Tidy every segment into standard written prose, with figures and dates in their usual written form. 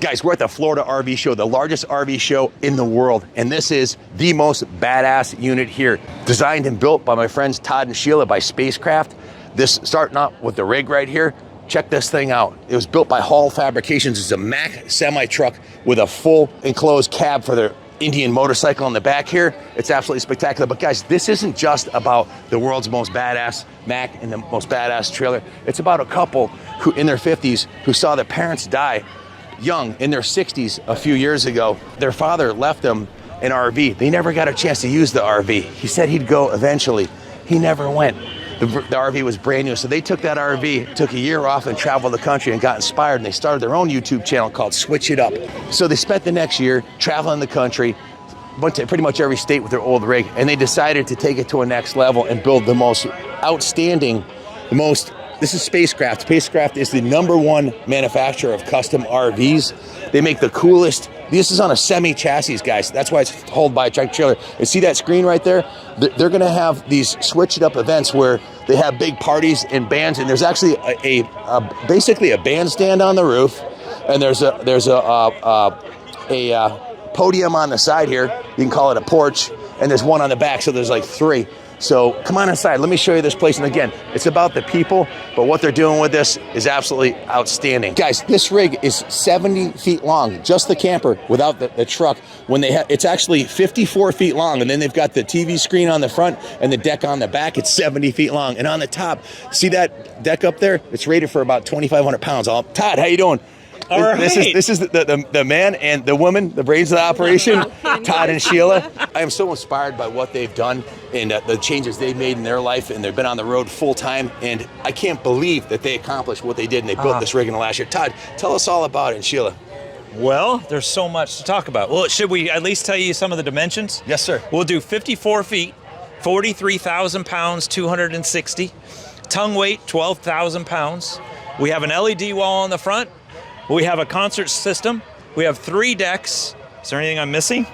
Guys, we're at the Florida RV show, the largest RV show in the world. And this is the most badass unit here. Designed and built by my friends Todd and Sheila by Spacecraft. This starting out with the rig right here. Check this thing out. It was built by Fabrication. It's a Mack semi-truck with a full enclosed cab for their Indian motorcycle on the back here. It's absolutely spectacular. But guys, this isn't just about the world's most badass Mack and the most badass trailer. It's about a couple who in their 50s who saw their parents die young in their 60s a few years ago. Their father left them an RV. They never got a chance to use the RV. He said he'd go eventually. He never went. The RV was brand new. So they took that RV, took a year off and traveled the country and got inspired. And they started their own YouTube channel called Switch It Up. So they spent the next year traveling the country, went to pretty much every state with their old rig. And they decided to take it to a next level and build the most outstanding, this is Spacecraft. Spacecraft is the #1 manufacturer of custom RVs. They make the coolest. This is on a semi-chassis, guys. That's why it's hauled by a tractor trailer. And see that screen right there? They're going to have these switched-up events where they have big parties and bands. And there's actually basically a bandstand on the roof, and there's a podium on the side here. You can call it a porch, and there's one on the back. So there's like 3. So come on inside. Let me show you this place. And again, it's about the people, but what they're doing with this is absolutely outstanding. Guys, this rig is 70 feet long, just the camper without the truck. It's actually 54 feet long, and then they've got the TV screen on the front and the deck on the back. It's 70 feet long. And on the top, see that deck up there? It's rated for about 2,500 pounds. Todd, how you doing? All right. This is the man and the woman, the brains of the operation, Todd and Sheila. I am so inspired by what they've done and the changes they've made in their life, and they've been on the road full time, and I can't believe that they accomplished what they did and they built this rig in the last year. Todd, tell us all about it, and Sheila. Well, there's so much to talk about. Well, should we at least tell you some of the dimensions? Yes, sir. We'll do 54 feet, 43,000 pounds, 260. Tongue weight, 12,000 pounds. We have an LED wall on the front. We have a concert system. We have 3 decks. Is there anything I'm missing?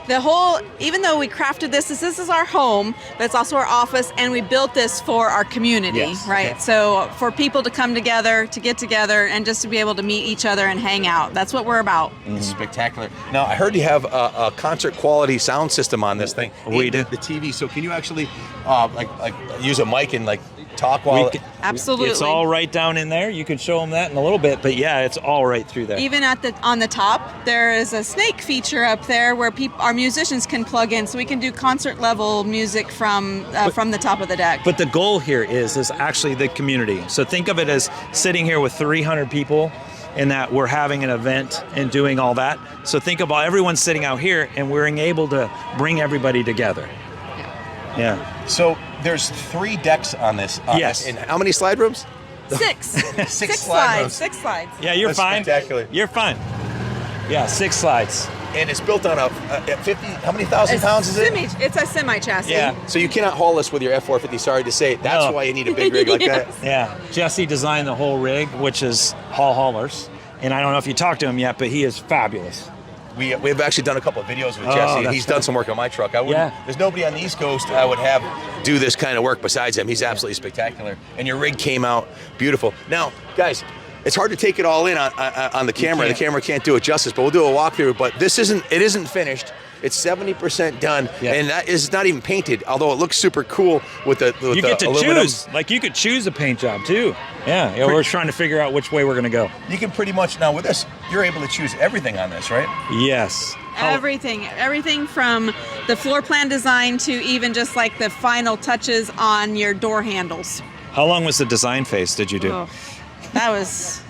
Even though we crafted this is our home, but it's also our office, and we built this for our community, yes, right? okay. So for people to come together, to get together, and just to be able to meet each other and hang out. That's what we're about. It's spectacular. Now, I heard you have a concert quality sound system on this thing. We do. The TV. So can you actually like use a mic and like talk while... Absolutely. It's all right down in there. You can show them that in a little bit, but yeah, it's all right through there. Even on the top, there is a snake feature up there where our musicians can plug in, so we can do concert level music from the top of the deck. But the goal here is actually the community. So think of it as sitting here with 300 people, and that we're having an event and doing all that. So think about everyone sitting out here, and we're able to bring everybody together. Yeah. So there's 3 decks on this. Yes. And how many slide rooms? 6. 6 slide rooms. 6 slides. Yeah, you're That's fine. spectacular. You're fine. Yeah, 6 slides. And it's built on a 50, how many thousand pounds is it? It's a semi-chassis. Yeah. So you cannot haul this with your F450, sorry to say. That's why you need a big rig like that. Yeah. Jesse designed the whole rig, which is haulers. And I don't know if you talked to him yet, but he is fabulous. We've actually done a couple of videos with Jesse. He's done some work on my truck. There's nobody on the East Coast I would have do this kind of work besides him. He's absolutely spectacular. And your rig came out beautiful. Now, guys, it's hard to take it all in on the camera. The camera can't do it justice, but we'll do a walkthrough. But it isn't finished. It's 70% done, and that is not even painted, although it looks super cool with the You get to aluminum. choose. Like, you could choose a paint job, too. Yeah, we're trying to figure out which way we're going to go. You can pretty much, now with this, you're able to choose everything on this, right? Yes. Everything from the floor plan design to even just like the final touches on your door handles. How long was the design phase did you do? Oh, that was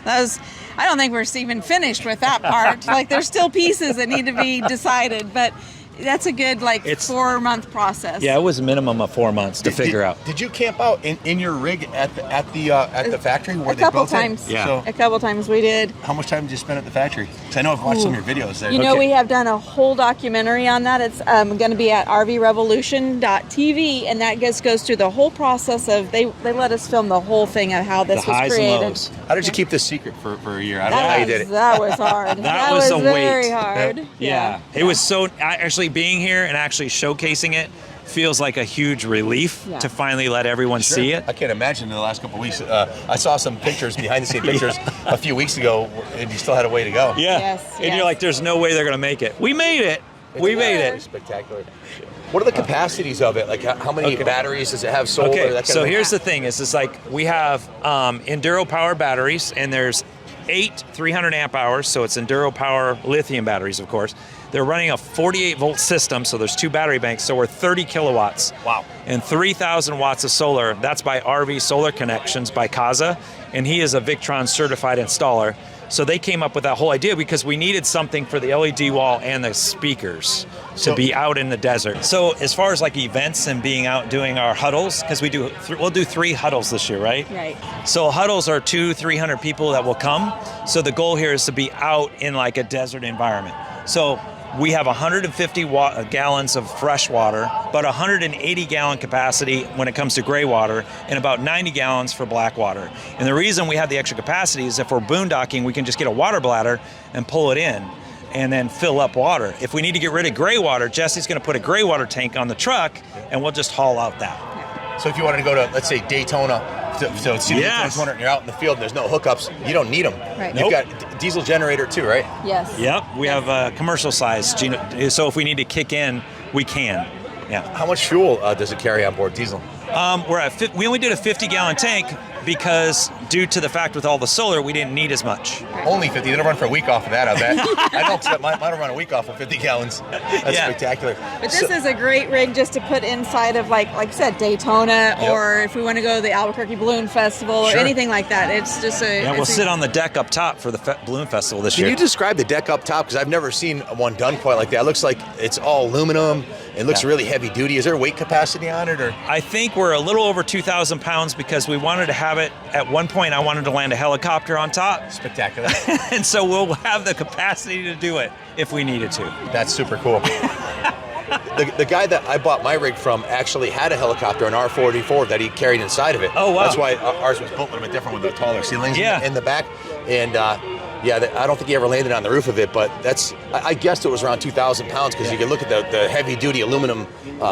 I don't think we're even finished with that part. Like, there's still pieces that need to be decided, but that's a good 4-month process. Yeah, it was a minimum of 4 months to figure out. Did you camp out in your rig at the factory where they built it? Yeah. So, a couple times we did. How much time did you spend at the factory? Because I know I've watched some of your videos there. You know, we have done a whole documentary on that. It's going to be at rvrevolution.tv, and that goes through the whole process of they let us film the whole thing of how this was created. And lows. How did you keep this secret for a year? I don't know how you did it. That was hard. that was a very wait. hard. Yeah. It was so actually being here and actually showcasing it feels like a huge relief to finally let everyone see it. I can't imagine in the last couple of weeks. I saw some pictures, behind the scene pictures, a few weeks ago, and you still had a way to go. Yeah. Yes, And you're like, there's no way they're going to make it. We made it. We made it. Spectacular. What are the capacities of it? Like, how many batteries does it have? Solar? Okay, That kind so of here's the thing: is like we have Enduro power batteries, and there's 8 300 amp hours. So it's Enduro power lithium batteries, of course. They're running a 48 volt system, so there's 2 battery banks. So we're 30 kilowatts. Wow. And 3,000 watts of solar. That's by RV Solar Connections by Kaza, and he is a Victron certified installer. So they came up with that whole idea because we needed something for the LED wall and the speakers to be out in the desert. So as far as like events and being out doing our huddles, because we'll do 3 huddles this year, right? Right. So huddles are 200-300 people that will come. So the goal here is to be out in like a desert environment. So we have 150 gallons of fresh water, but 180 gallon capacity when it comes to gray water, and about 90 gallons for black water. And the reason we have the extra capacity is if we're boondocking, we can just get a water bladder and pull it in and then fill up water. If we need to get rid of gray water, Jesse's gonna put a gray water tank on the truck and we'll just haul out that. So if you wanted to go to, let's say, Daytona, so see the Daytona 200 and you're out in the field and there's no hookups, you don't need them. Right. You've got diesel generator too, right? Yes. Yep, we have a commercial size, so if we need to kick in, we can. Yeah. How much fuel does it carry on board, diesel? We only did a 50 gallon tank because due to the fact with all the solar, we didn't need as much. Only 50. They don't run for a week off of that, I bet. I know, because mine will run a week off of 50 gallons. That's spectacular. But this is a great rig just to put inside of, like I said, Daytona, or if we want to go to the Albuquerque Balloon Festival or anything like that. It's just a... Yeah, we'll sit on the deck up top for the Balloon Festival this year. Can you describe the deck up top? Because I've never seen one done quite like that. It looks like it's all aluminum. It looks really heavy duty. Is there weight capacity on it? Or I think we're a little over 2,000 pounds because we wanted to have it, at one point I wanted to land a helicopter on top. Spectacular. And so we'll have the capacity to do it if we needed to. That's super cool. The guy that I bought my rig from actually had a helicopter, an R44 that he carried inside of it. Oh, wow. That's why ours was built a little bit different with the taller ceilings in the back. And I don't think he ever landed on the roof of it, but I guessed it was around 2,000 pounds because you can look at the heavy duty aluminum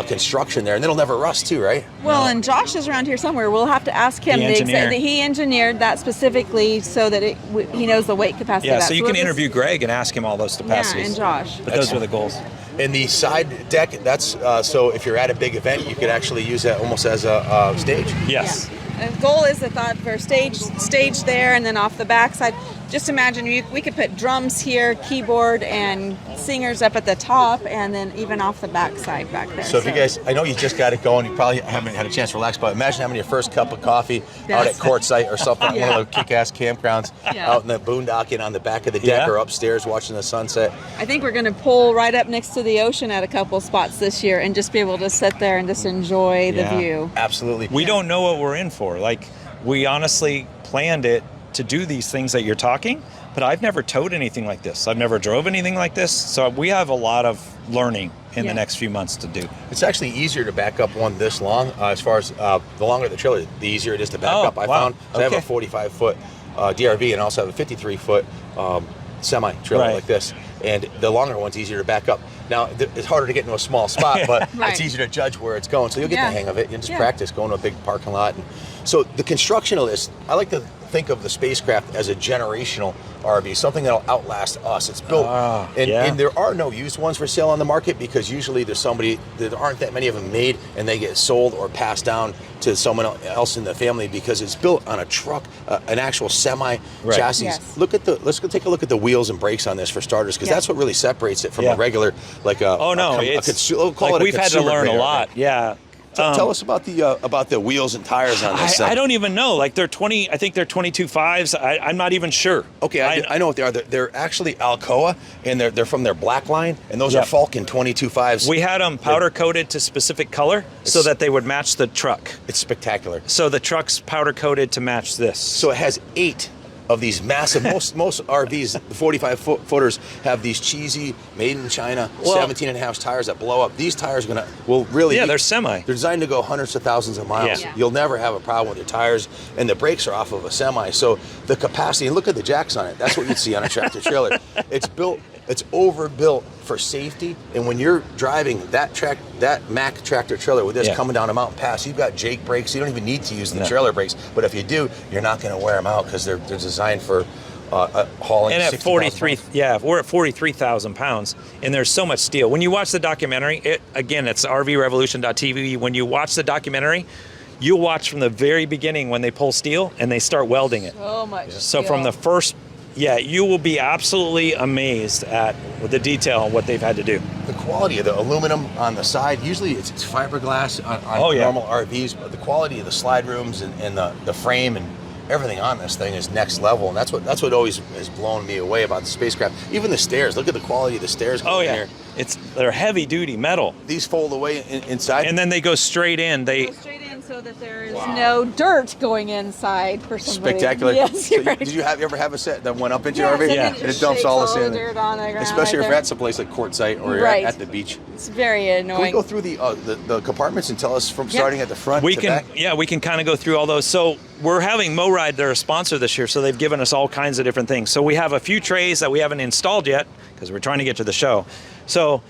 construction there, and it'll never rust too, right? Well, and Josh is around here somewhere. We'll have to ask him. He engineered that specifically so that he knows the weight capacity of that. So you can interview Greg and ask him all those capacities. Yeah, and Josh. But those were the goals. And the side deck, that's so if you're at a big event, you could actually use that almost as a stage. Yes. Yeah. The goal is the thought for stage there, and then off the backside. Just imagine we could put drums here, keyboard, and singers up at the top, and then even off the backside back there. So if you guys, I know you just got it going, you probably haven't had a chance to relax, but imagine having your first cup of coffee out at Quartzsite or something, one of the kick-ass campgrounds out in the boondocking on the back of the deck or upstairs watching the sunset. I think we're going to pull right up next to the ocean at a couple spots this year and just be able to sit there and just enjoy the view. Absolutely. We don't know what we're in for. Like, we honestly planned it to do these things that you're talking, but I've never towed anything like this. I've never drove anything like this. So we have a lot of learning in the next few months to do. It's actually easier to back up one this long. As far as the longer the trailer, the easier it is to back up. I found I have a 45-foot DRV and I also have a 53-foot semi-trailer like this. And the longer one's easier to back up. Now, it's harder to get into a small spot, but it's easier to judge where it's going. So you'll get the hang of it. You just practice going to a big parking lot. And so the construction of this, I like to think of the Spacecraft as a generational RV, something that'll outlast us. It's built, and there are no used ones for sale on the market because usually there aren't that many of them made, and they get sold or passed down to someone else in the family because it's built on a truck, an actual semi chassis. Yes. Let's go take a look at the wheels and brakes on this for starters, because that's what really separates it from a regular, like we've had to learn a lot. Yeah. Tell us about the wheels and tires on this. I don't even know. Like I think they're 22.5s. I'm not even sure. Okay, I know what they are. They're actually Alcoa, and they're from their black line, and those are Falcon 22.5s. We had them powder coated to specific color so that they would match the truck. It's spectacular. So the truck's powder coated to match this. So it has 8 of these massive, most RVs, the 45-footers have these cheesy, made in China, 17.5 tires that blow up. These tires will really... Yeah, they're semi. They're designed to go hundreds of thousands of miles. Yeah. You'll never have a problem with your tires, and the brakes are off of a semi. So the capacity, and look at the jacks on it. That's what you'd see on a tractor trailer. It's built It's overbuilt for safety, and when you're driving that Mack tractor trailer with this coming down a mountain pass, you've got Jake brakes. You don't even need to use the trailer brakes, but if you do, you're not going to wear them out because they're designed for hauling. And at 43, we're at 43,000 pounds, and there's so much steel. When you watch the documentary, it's RVRevolution.tv. When you watch the documentary, you'll watch from the very beginning when they pull steel and they start welding it. So much. So from the first. Yeah, you will be absolutely amazed at the detail on what they've had to do. The quality of the aluminum on the side, usually it's fiberglass on normal RVs, but the quality of the slide rooms and the frame and everything on this thing is next level, and that's what always has blown me away about the Spacecraft. Even the stairs, look at the quality of the stairs going in here. They're heavy duty metal. These fold away inside. And then they go straight in. They go straight in so that there is no dirt going inside for somebody. Spectacular. Yes, so right. Did you ever have a set that went up into your RV? And And it dumps all this in. dirt on the ground. Especially right if you're at someplace like Quartzsite or you're at the beach. It's very annoying. Can we go through the compartments and tell us from starting at the front to back? Yeah, we can kind of go through all those. So we're having MoRide, they're a sponsor this year, so they've given us all kinds of different things. So we have a few trays that we haven't installed yet because we're trying to get to the show. So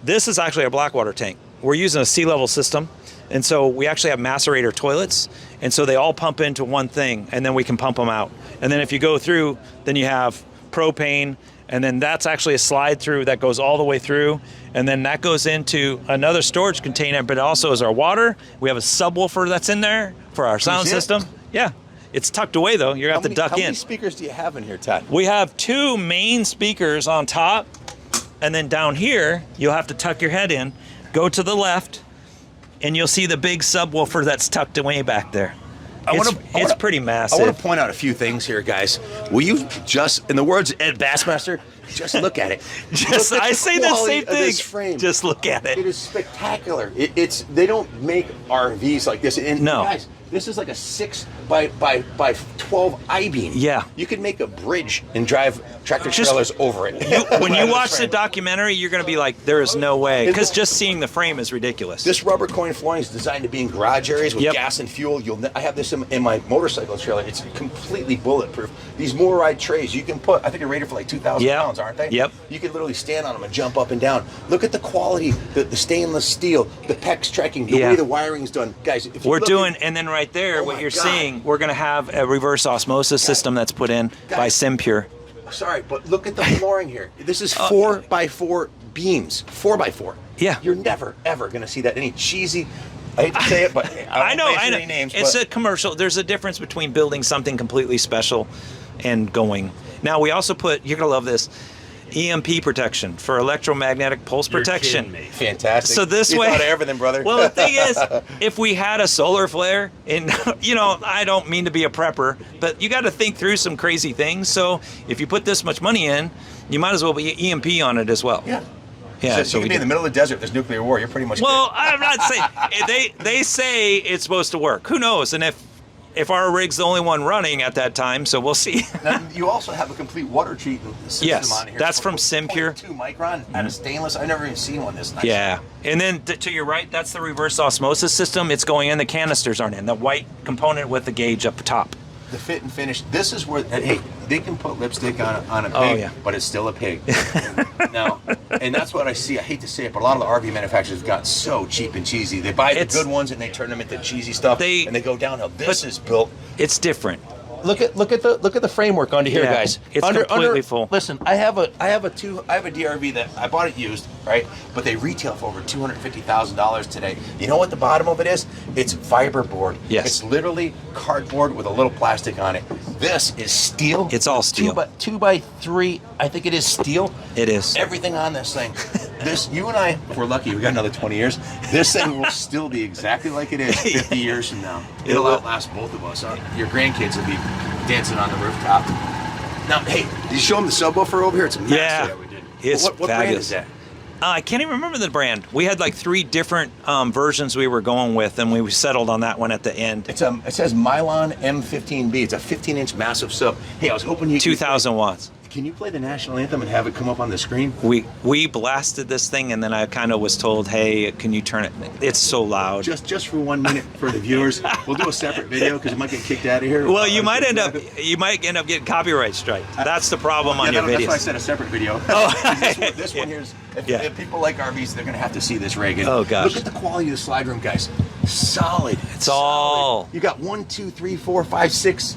this is actually a Blackwater tank. We're using a sea level system, and so we actually have macerator toilets, and so they all pump into one thing, and then we can pump them out. And then if you go through, then you have propane, and then that's actually a slide through that goes all the way through, and then that goes into another storage container, but it also is our water. We have a subwoofer that's in there for our sound system. Yeah. It's tucked away though. You're gonna have to duck in. How many speakers do you have in here, Todd? We have 2 main speakers on top, and then down here, you'll have to tuck your head in, go to the left, and you'll see the big subwoofer that's tucked away back there. It's pretty massive. I want to point out a few things here, guys. Will you just, in the words of Ed Bassmaster, just look at it. I say the same thing. This frame. Just look at it. It is spectacular. They don't make RVs like this. And no. Guys, this is like a 6 by 12 I-beam. Yeah. You could make a bridge and drive tractor trailers over it. When you watch the documentary, you're going to be like, there is no way. Because just seeing the frame is ridiculous. This rubber coin flooring is designed to be in garage areas with gas and fuel. I have this in my motorcycle trailer. It's completely bulletproof. These MoRide trays, you can put, I think they're rated for like 2,000 pounds, aren't they? Yep. You can literally stand on them and jump up and down. Look at the quality, the stainless steel, the PEX tracking, the way the wiring's done. Guys, if we're doing, and then right there, what you're seeing, we're going to have a reverse osmosis system that's put in by SimPure. Sorry, but look at the flooring here. This is 4x4 beams. 4x4. Yeah. You're never, ever going to see that. Any cheesy, I hate to say it, but I know. Any names, it's a commercial. There's a difference between building something completely special and going. Now, we also put, you're going to love this, EMP protection for electromagnetic pulse protection. You're kidding me. Fantastic. So this way, thought of everything, brother. Well, the thing is, if we had a solar flare, and I don't mean to be a prepper, but you got to think through some crazy things. So if you put this much money in, you might as well be EMP on it as well. Yeah. Yeah. So you can be in the middle of the desert. There's nuclear war. You're pretty much. Well, good. I'm not saying they say it's supposed to work. Who knows? And if our rig's the only one running at that time, so we'll see. Now, you also have a complete water treatment system on here. That's from SimPure. 2 micron out of stainless. I've never even seen one this nice. Yeah, and then to your right, that's the reverse osmosis system. It's going in. The canisters aren't in. The white component with the gauge up top. The fit and finish. This is where, hey, they can put lipstick on a pig, but it's still a pig. Now, and that's what I see. I hate to say it, but a lot of the RV manufacturers have gotten so cheap and cheesy. They buy the good ones and they turn them into cheesy stuff, and they go downhill. This is built. It's different. Look at the framework under here, guys. It's completely full. Listen, I have a DRV that I bought it used, right? But they retail for over $250,000 today. You know what the bottom of it is? It's fiberboard. Yes. It's literally cardboard with a little plastic on it. This is steel. It's all steel. 2x3. I think it is steel. It is. Everything on this thing. This, you and I, if we're lucky, we got another 20 years. This thing will still be exactly like it is 50 years from now. It'll outlast both of us. Your grandkids will be dancing on the rooftop. Now, hey, did you show them the subwoofer over here? It's massive. Yeah, it's what brand is that? I can't even remember the brand. We had like 3 different versions we were going with, and we settled on that one at the end. It says Mylon M15B. It's a 15-inch massive sub. Hey, I was hoping you 2,000 watts. can you play the national anthem and have it come up on the screen? We blasted this thing, and then I kind of was told, hey, can you turn it? It's so loud. Just for 1 minute for the viewers. We'll do a separate video because it might get kicked out of here. Well, you might end up getting copyright strike. That's the problem on your videos. That's why I said a separate video. Oh. this one here is, if people like RVs, they're going to have to see this rig. And oh, gosh. Look at the quality of the slide room, guys. Solid. It's all. You got 1, 2, 3, 4, 5, 6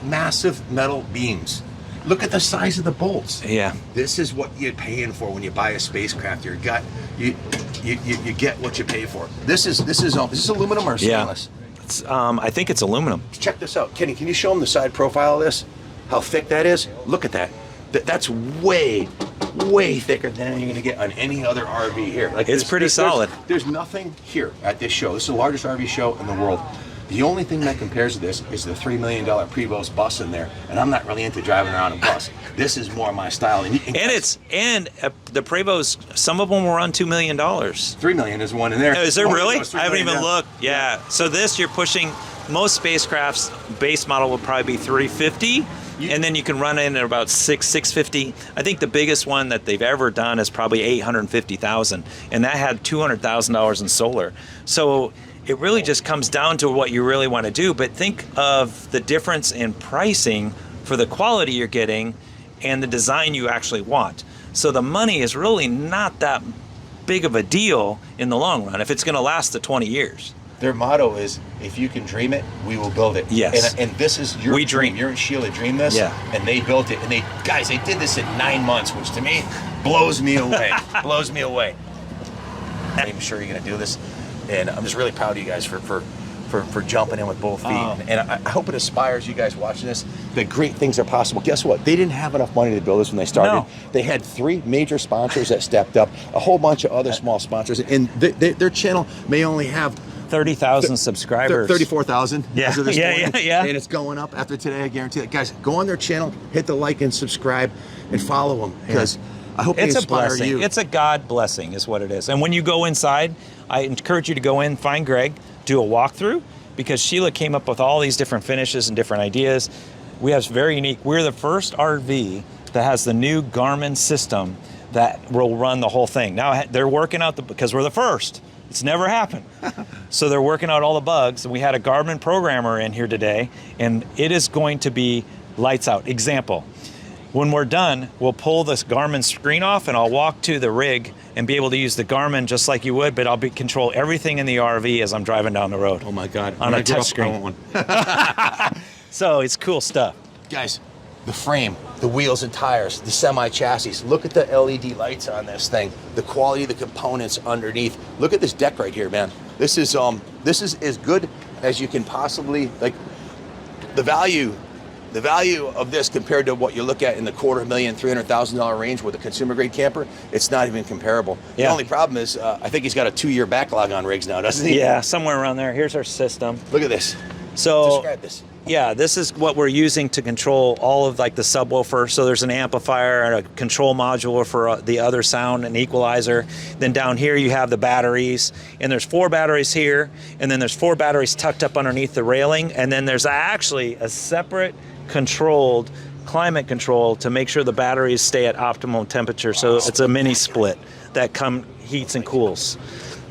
massive metal beams. Look at the size of the bolts. Yeah. This is what you're paying for when you buy a spacecraft. You get what you pay for. Is this aluminum or stainless? Yeah. I think it's aluminum. Check this out. Kenny, can you show them the side profile of this? How thick that is? Look at that. That's way thicker than you're going to get on any other RV here. Like it's pretty solid. There's nothing here at this show. This is the largest RV show in the world. The only thing that compares to this is the $3 million Prevost bus in there, and I'm not really into driving around a bus. This is more my style. And the Prevost, some of them were on $2 million. $3 million is one in there. Oh, is there really? I haven't even looked. Yeah. So this, you're pushing. Most spacecrafts base model will probably be $350. And then you can run in at about $650. I think the biggest one that they've ever done is probably $850,000, and that had $200,000 in solar. So it really just comes down to what you really want to do. But think of the difference in pricing for the quality you're getting and the design you actually want. So the money is really not that big of a deal in the long run if it's going to last the 20 years. Their motto is, if you can dream it, we will build it. Yes. And this is your dream. You and Sheila dreamed this, and they built it. And they did this in 9 months, which to me blows me away. Blows me away. I'm sure you're going to do this, and I'm just really proud of you guys for jumping in with both feet. And I hope it inspires you guys watching this that great things are possible. Guess what? They didn't have enough money to build this when they started. No. They had 3 major sponsors that stepped up, a whole bunch of other small sponsors, and their channel may only have 30,000 subscribers. 34,000. Yeah. And it's going up after today, I guarantee it. Guys, go on their channel, hit the like and subscribe, and follow them, because I hope they inspire you. It's a God blessing is what it is. And when you go inside, I encourage you to go in, find Greg, do a walkthrough, because Sheila came up with all these different finishes and different ideas. We have very unique. We're the first RV that has the new Garmin system that will run the whole thing. Now they're working out because we're the first. It's never happened. So they're working out all the bugs, and we had a Garmin programmer in here today, and it is going to be lights out. Example, when we're done, we'll pull this Garmin screen off, and I'll walk to the rig and be able to use the Garmin just like you would, but I'll control everything in the RV as I'm driving down the road. Oh my God. On a touch screen. I want one. So it's cool stuff. Guys, the frame, the wheels and tires, the semi-chassis. Look at the LED lights on this thing. The quality of the components underneath. Look at this deck right here, man. This is as good as you can possibly, like, the value of this compared to what you look at in the $250,000, $300,000 range with a consumer grade camper, it's not even comparable. Yeah. The only problem is I think he's got a 2-year backlog on rigs now, doesn't he? Yeah, somewhere around there. Here's our system. Look at this. So describe this. Yeah, this is what we're using to control all of like the subwoofer. So there's an amplifier and a control module for the other sound, an equalizer. Then down here you have the batteries, and there's 4 batteries here, and then there's 4 batteries tucked up underneath the railing, and then there's actually a separate controlled climate control to make sure the batteries stay at optimum temperature. So it's a mini split that heats and cools.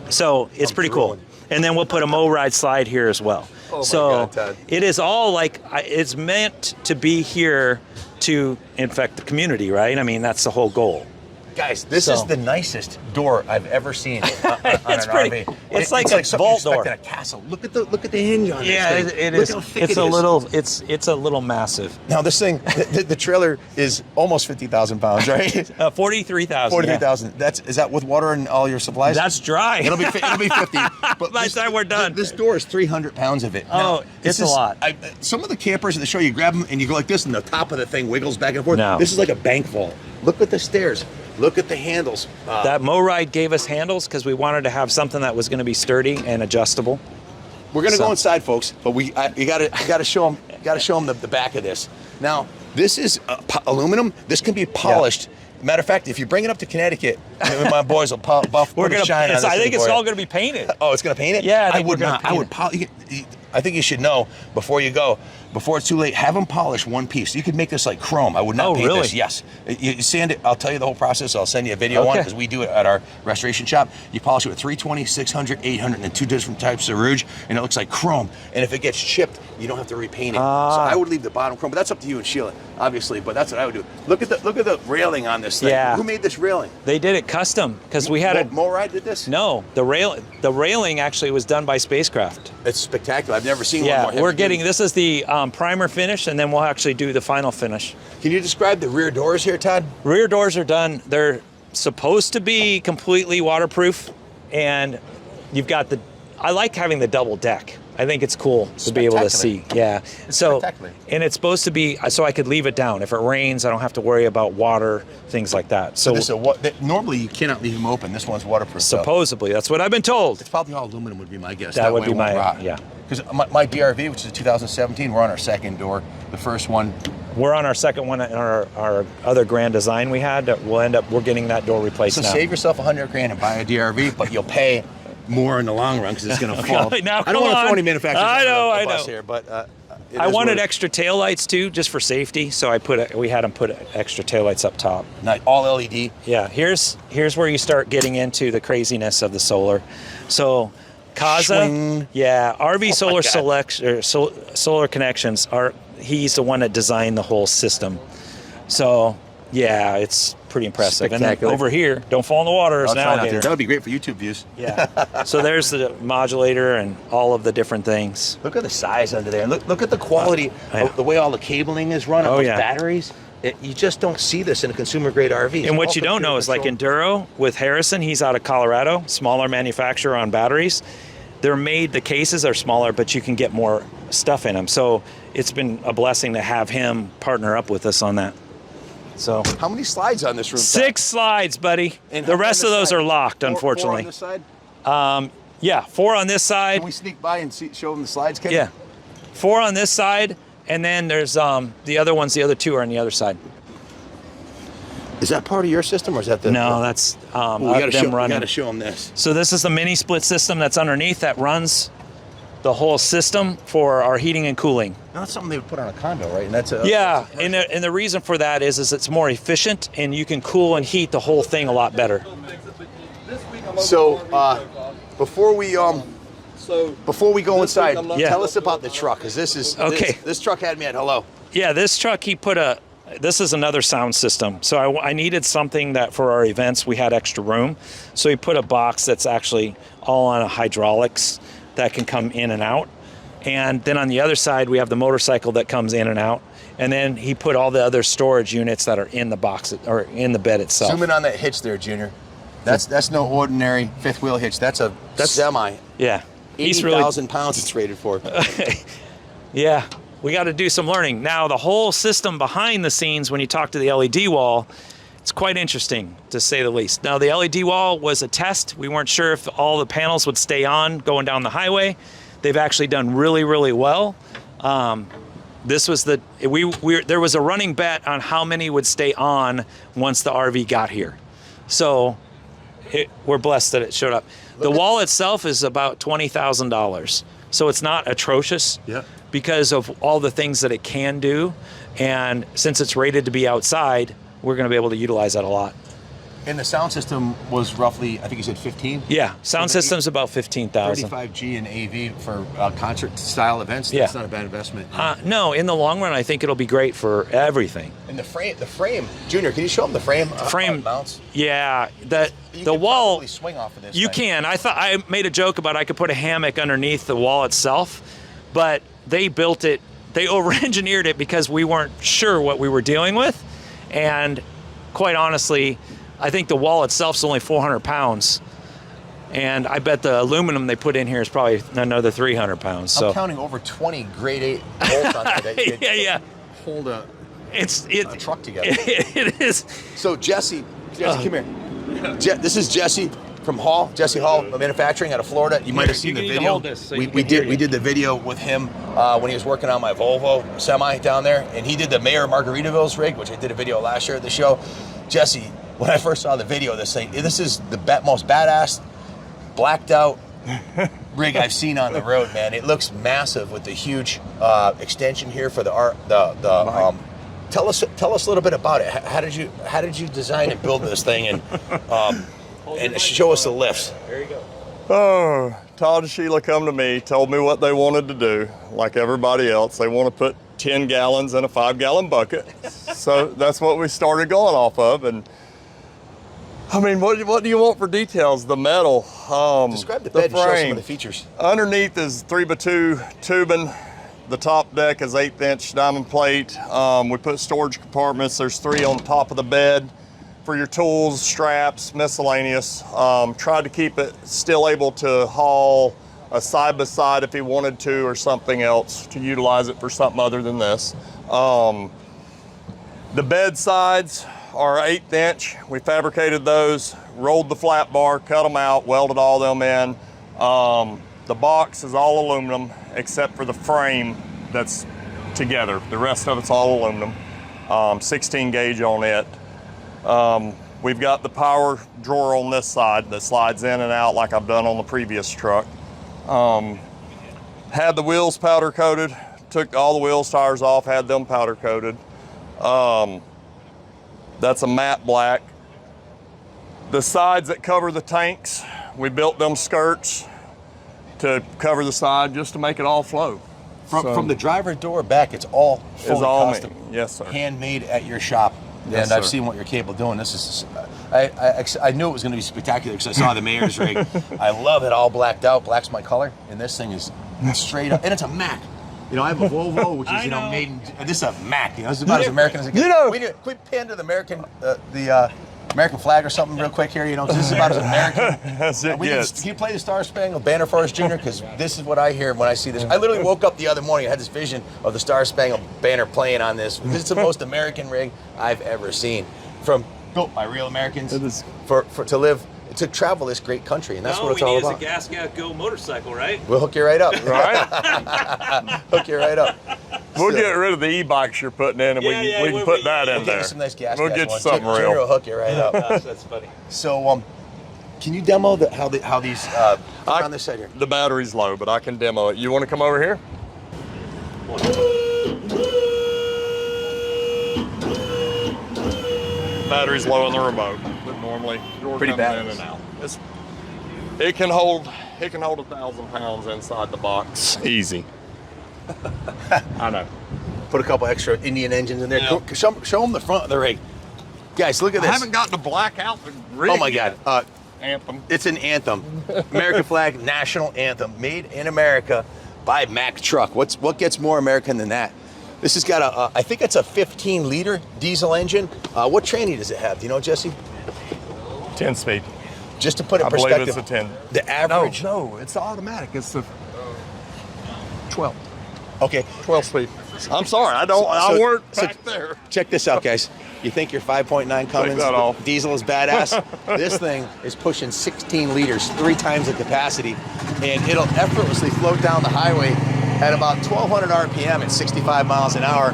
So it's pretty cool. And then we'll put a Mo-Ride slide here as well. Oh my So God, Todd. it is all like, it's meant to be here to infect the community, right? I mean, that's the whole goal. Guys, this is the nicest door I've ever seen on It's an pretty. RV. It's like a something vault you expect door. in a castle. Look at the hinge on Yeah, this thing. it Look is. how thick It's it a is. little. It's a little massive. Now this thing, the trailer is almost 50,000 pounds, right? 43,000. 43,000. Is that with water and all your supplies? That's dry. It'll be 50. But By the time we're done. This door is 300 pounds of it. Oh, Now, it's a lot. Some of the campers at the show, you grab them and you go like this, and the top of the thing wiggles back and forth. No. This is like a bank vault. Look at the stairs. Look at the handles. That Mo-Ride gave us handles because we wanted to have something that was going to be sturdy and adjustable. We're gonna go inside, folks, but you gotta show them. Got to show them the back of this. Now, this is aluminum. This can be polished. Yeah. Matter of fact, if you bring it up to Connecticut, my boys will buff. We're gonna shine on this. I think it's all gonna be painted. Oh, it's gonna paint it. Yeah, I would not. I would. I think you should know before you go. before it's too late, have them polish one piece. You could make this like chrome. I would not paint this. Yes. You sand it. I'll tell you the whole process. I'll send you a video on it because we do it at our restoration shop. You polish it with 320, 600, 800, and then 2 different types of rouge, and it looks like chrome. And if it gets chipped, you don't have to repaint it. So I would leave the bottom chrome, but that's up to you and Sheila, obviously. But that's what I would do. Look at the railing on this thing. Yeah. Who made this railing? They did it custom because we had Moride did this? No, the railing actually was done by Spacecraft. It's spectacular. I've never seen one more. Yeah, we're getting, this is the primer finish, and then we'll actually do the final finish. Can you describe the rear doors here, Todd? Rear doors are done. They're supposed to be completely waterproof, and you've got I like having the double deck. I think it's cool to be able to see. Yeah. And it's supposed to be so I could leave it down. If it rains, I don't have to worry about water, things like that. So normally you cannot leave them open. This one's waterproof. Supposedly, that's what I've been told. It's probably all aluminum would be my guess. That would be my, yeah. Because my DRV, which is 2017, we're on our second door. The first one. We're on our second one in our other grand design we had. We're getting that door replaced now. So save yourself $100 grand and buy a DRV, but you'll pay more in the long run because it's going to fall. Now, I don't want to throw any manufacturers I know. bus here, but I wanted extra taillights too, just for safety. So we had them put extra taillights up top. Not all LED. Yeah. Here's where you start getting into the craziness of the solar. So, Kaza, Swing. yeah, RV Solar Connections he's the one that designed the whole system. So, yeah, it's pretty impressive. And then over here, don't fall in the water, there's an alligator. That would be great for YouTube views. Yeah. So there's the modulator and all of the different things. Look at the size under there. Look at the quality of the way all the cabling is run. Those batteries. You just don't see this in a consumer grade RV. And what you don't know is like Enduro with Harrison, he's out of Colorado, smaller manufacturer on batteries. The cases are smaller, but you can get more stuff in them. So it's been a blessing to have him partner up with us on that. So how many slides on this room? 6 slides, buddy. And the rest of those are locked, unfortunately. 4 on this side? Yeah, 4 on this side. Can we sneak by and show them the slides, Kevin? Yeah. 4 on this side, and then there's the other ones, the other 2 are on the other side. Is that part of your system, or is that the... No, that's them running. We got to show them this. So this is the mini split system that's underneath that runs the whole system for our heating and cooling. Now, that's something they would put on a condo, right? And that's and the reason for that is it's more efficient, and you can cool and heat the whole thing a lot better. So before we go inside, tell us about the truck, because this truck had me at hello. Yeah, this truck this is another sound system. So I needed something that for our events we had extra room. So he put a box that's actually all on hydraulics that can come in and out. And then on the other side, we have the motorcycle that comes in and out. And then he put all the other storage units that are in the box or in the bed itself. Zoom in on that hitch there, Junior. That's no ordinary fifth wheel hitch. That's semi. Yeah. 80,000 pounds it's rated for. Yeah. We got to do some learning. Now, the whole system behind the scenes, when you talk to the LED wall, it's quite interesting, to say the least. Now, the LED wall was a test. We weren't sure if all the panels would stay on going down the highway. They've actually done really, really well. This was there was a running bet on how many would stay on once the RV got here. So we're blessed that it showed up. The wall itself is about $20,000. So it's not atrocious because of all the things that it can do. And since it's rated to be outside, we're going to be able to utilize that a lot. And the sound system was roughly, I think you said 15? Yeah, sound system's about 15,000. 35G and AV for concert style events. That's not a bad investment. No, in the long run, I think it'll be great for everything. And the frame, Junior, can you show them the frame? Frame mounts. Yeah, the wall. Probably swing off of this. You can. I made a joke about I could put a hammock underneath the wall itself, but they built it. They over-engineered it because we weren't sure what we were dealing with, and quite honestly, I think the wall itself is only 400 pounds, and I bet the aluminum they put in here is probably another 300 pounds. So I'm counting over 20 grade 8 bolts on that. Hold a truck together. It is. So Jesse, come here. This is Jesse from Jesse Hall Manufacturing out of Florida. You might have seen the video. We did the video with him when he was working on my Volvo semi down there, and he did the Mayor Margaritaville's rig, which I did a video last year at the show. Jesse, when I first saw the video of this thing, this is the most badass, blacked out rig I've seen on the road, man. It looks massive with the huge extension here for the Tell us a little bit about it. How did you design and build this thing, and show us the lifts? There you go. Oh, Todd and Sheila come to me, told me what they wanted to do. Like everybody else, they want to put 10 gallons in a 5-gallon bucket. So that's what we started going off of. And I mean, what do you want for details? The metal, describe the bed frame. And show some of the features. Underneath is 3x2 tubing. The top deck is 1/8 inch diamond plate. We put storage compartments. There's 3 on top of the bed for your tools, straps, miscellaneous. Tried to keep it still able to haul a side by side if he wanted to, or something else to utilize it for something other than this. The bed sides are 1/8 inch. We fabricated those, rolled the flat bar, cut them out, welded all them in. The box is all aluminum except for the frame that's together. The rest of it's all aluminum. 16 gauge on it. We've got the power drawer on this side that slides in and out like I've done on the previous truck. Had the wheels powder coated, took all the wheels, tires off, had them powder coated. That's a matte black. The sides that cover the tanks, we built them skirts to cover the side just to make it all flow. From the driver door back, it's all fully custom. Yes, sir. Handmade at your shop. Yes, and I've sir. seen what you're capable of doing. This is, I knew it was going to be spectacular because I saw the mayor's rig. I love it all blacked out. Black's my color, and this thing is straight up, and it's a Mac. You know, I have a Volvo, which is made in, and this is a Mac. You know, this is about as American as it gets. Can we pander the American, American flag or something real quick here? You know, 'cause this is about as American. That's it. Can you play the Star Spangled Banner for us, Junior? Because this is what I hear when I see this. I literally woke up the other morning, I had this vision of the Star Spangled Banner playing on this. This is the most American rig I've ever seen. Built by real Americans to travel this great country, and that's what it's all about. All we need is a gas go motorcycle, right? We'll hook you right up. Right? Hook you right up. We'll get rid of the e-bikes you're putting in, and we can put that in We'll get there. you some nice gas. We'll get you something Junior real. will hook you right up. Gosh, that's funny. So, can you demo how these on this side here? The battery's low, but I can demo it. You want to come over here? Battery's low on the remote, but normally door Pretty comes bad. in and out. It can hold 1,000 pounds inside the box. Easy. I know. Put a couple extra Indian engines in there. Yeah. Show them the front of the rig. Guys, look at this. I haven't gotten to black out the rig. Oh my God. Anthem. It's an anthem. American flag, national anthem, made in America by Mack Truck. What gets more American than that? This has got I think it's a 15-liter diesel engine. What tranny does it have? Do you know, Jesse? 10 speed. Just to put it in I believe perspective, it's a 10. the average. No, it's automatic. It's the 12. Okay. 12 speed. I'm sorry, I work back there. Check this out, guys. You think your 5.9 Cummins that off. diesel is badass? This thing is pushing 16 liters, 3 times the capacity, and it'll effortlessly float down the highway at about 1,200 RPM at 65 miles an hour.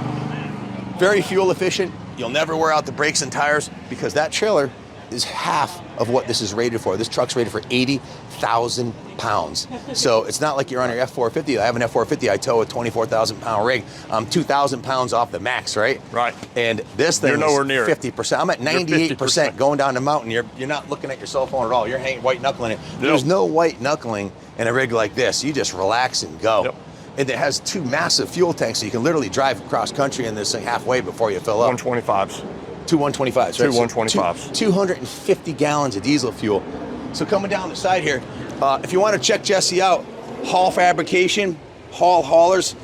Very fuel efficient. You'll never wear out the brakes and tires because that trailer is half of what this is rated for. This truck's rated for 80,000 pounds. So it's not like you're on your F450. I have an F450, I tow a 24,000 pound rig. I'm 2,000 pounds off the max, right? Right. And this thing You're nowhere near it. 50%. I'm at 98% going down the mountain. You're not looking at your cell phone at all. You're hanging white knuckling it. There's no white knuckling in a rig like this. You just relax and go. Yep. And it has 2 massive fuel tanks, so you can literally drive across country in this thing halfway before you fill up. 125s. 2 125s, right? 2 125s. 250 gallons of diesel fuel. So coming down the side here, if you want to check Jesse out, Hall Fabrication, Hall Haulers,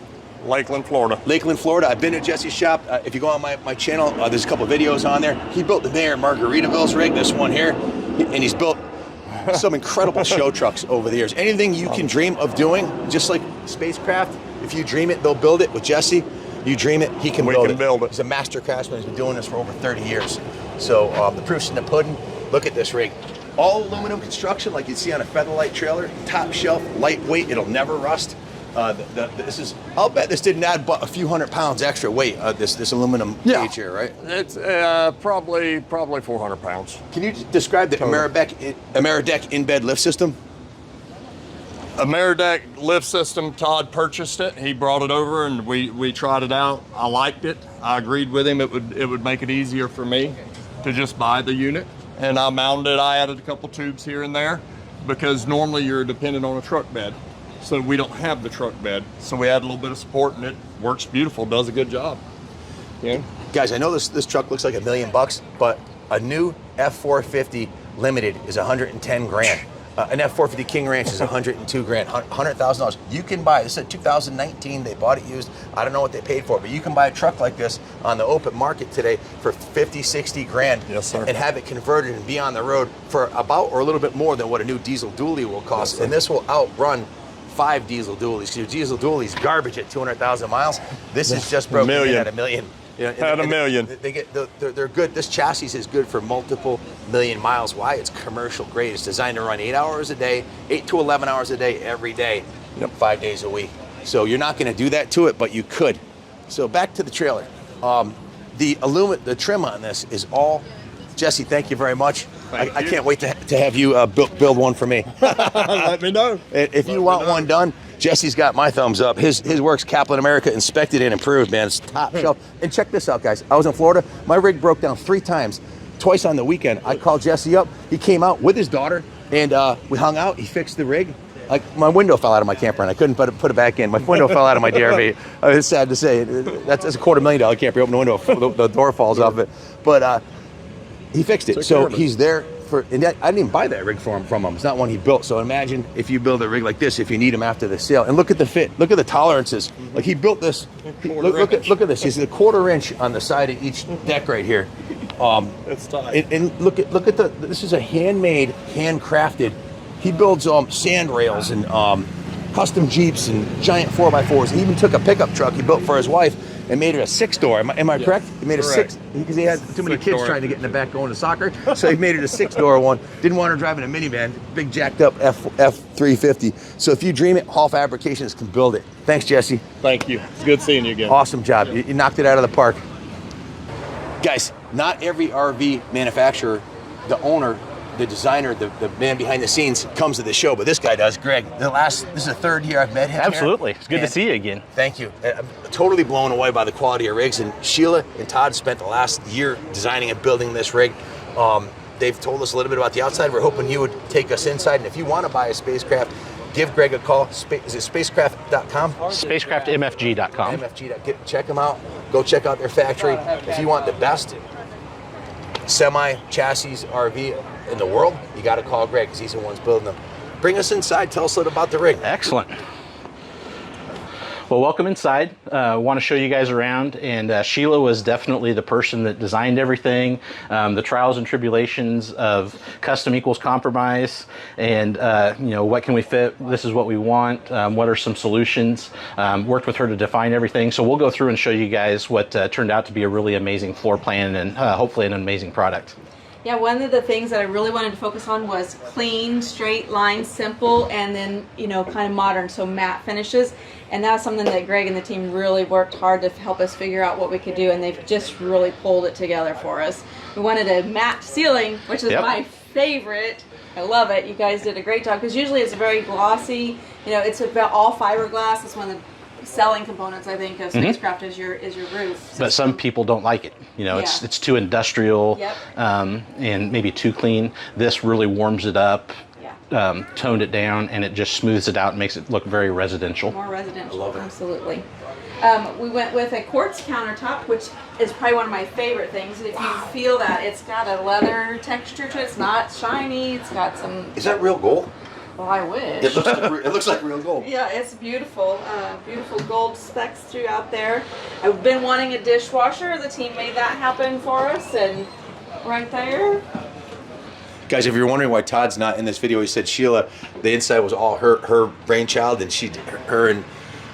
Lakeland, Florida. Lakeland, Florida. I've been to Jesse's shop. If you go on my channel, there's a couple videos on there. He built the Mayor Margaritaville's rig, this one here, and he's built some incredible show trucks over the years. Anything you can dream of doing, just like Spacecraft, if you dream it, they'll build it. With Jesse, you dream it, he can build it. He's a master craftsman. He's been doing this for over 30 years. So the proof's in the pudding. Look at this rig. All aluminum construction like you'd see on a Featherlight trailer, top shelf, lightweight, it'll never rust. This is, I'll bet this didn't add but a few 100 pounds extra weight, this aluminum cage here, right? It's probably 400 pounds. Can you describe the Amerideck in-bed lift system? Amerideck lift system, Todd purchased it. He brought it over and we tried it out. I liked it. I agreed with him. It would make it easier for me to just buy the unit. And I mounted it. I added a couple tubes here and there because normally you're dependent on a truck bed. So we don't have the truck bed. So we add a little bit of support and it works beautiful, does a good job. Yeah. Guys, I know this truck looks like $1 million, but a new F450 Limited is 110 grand. An F450 King Ranch is 102 grand, $100,000. You can buy, this is a 2019, they bought it used. I don't know what they paid for it, but you can buy a truck like this on the open market today for 50, 60 grand. Yes, sir. And have it converted and be on the road for about or a little bit more than what a new diesel dually will cost. Yes, and this will outrun 5 diesel dualies. Because your diesel dually is garbage at 200,000 miles. This is just broken in at $1 million. You know, at $1 million. They're good. This chassis is good for multiple million miles. Why? It's commercial grade. It's designed to run 8 hours a day, 8 to 11 hours a day, every day, 5 days a week. So you're not going to do that to it, but you could. So back to the trailer. The trim on this is all, Jesse, thank you very much. I can't wait to have you build one for me. Let me know. If you want one done, Jesse's got my thumbs up. His work's Kaplan America, inspected and improved, man. It's top shelf. And check this out, guys. I was in Florida. My rig broke down 3 times, twice on the weekend. I called Jesse up. He came out with his daughter, and we hung out. He fixed the rig. Like, my window fell out of my camper, and I couldn't put it back in. My window fell out of my DRV. It's sad to say. That's a $250,000 camper. You open the window, the door falls off it. But he fixed it. So he's there. And I didn't even buy that rig from him. It's not one he built. So imagine if you build a rig like this, if you need him after the sale. And look at the fit. Look at the tolerances. Like, he built this. Look at this. He's a 1/4 inch on the side of each deck right here. It's tight. And look at this is a handmade, handcrafted. He builds sand rails and custom Jeeps and giant 4x4s. He even took a pickup truck he built for his wife and made it a 6-door. Am I correct? He made a 6 because he had too many kids trying to get in the back going to soccer. So he made it a 6-door one. Didn't want her driving a minivan, big jacked up F350. So if you dream it, Hall Fabrications can build it. Thanks, Jesse. Thank you. It's good seeing you again. Awesome job. You knocked it out of the park. Guys, not every RV manufacturer, the owner, the designer, the man behind the scenes comes to the show, but this guy does. Greg, this is the 3rd year I've met him. Absolutely. Here. It's good to see you again. Thank you. I'm totally blown away by the quality of rigs, and Sheila and Todd spent the last year designing and building this rig. They've told us a little bit about the outside. We're hoping you would take us inside, and if you want to buy a Spacecraft, give Greg a call. Is it spacecraft.com? Spacecraftmfg.com. Check them out. Go check out their factory. If you want the best semi-chassis RV in the world, you got to call Greg because he's the one's building them. Bring us inside. Tell us a little about the rig. Excellent. Well, welcome inside. I want to show you guys around, and Sheila was definitely the person that designed everything, the trials and tribulations of custom equals compromise, and what can we fit, this is what we want, what are some solutions. Worked with her to define everything, so we'll go through and show you guys what turned out to be a really amazing floor plan and hopefully an amazing product. Yeah, one of the things that I really wanted to focus on was clean, straight lines, simple, and then, kind of modern, so matte finishes. And that's something that Greg and the team really worked hard to help us figure out what we could do, and they've just really pulled it together for us. We wanted a matte ceiling, which is my favorite. I love it. You guys did a great job, because usually it's very glossy. It's about all fiberglass. It's one of the selling components, I think, of Spacecraft is your roof. But some people don't like it. It's too industrial and maybe too clean. This really warms it up, toned it down, and it just smooths it out and makes it look very residential. More residential, I love it. Absolutely. We went with a quartz countertop, which is probably one of my favorite things. If you feel that, it's got a leather texture to it. It's not shiny. It's got some... Is that real gold? Well, I wish. It looks like real gold. Yeah, it's beautiful. Beautiful gold specks throughout there. I've been wanting a dishwasher. The team made that happen for us, and right there. Guys, if you're wondering why Todd's not in this video, he said Sheila, the inside was all her brainchild, and her and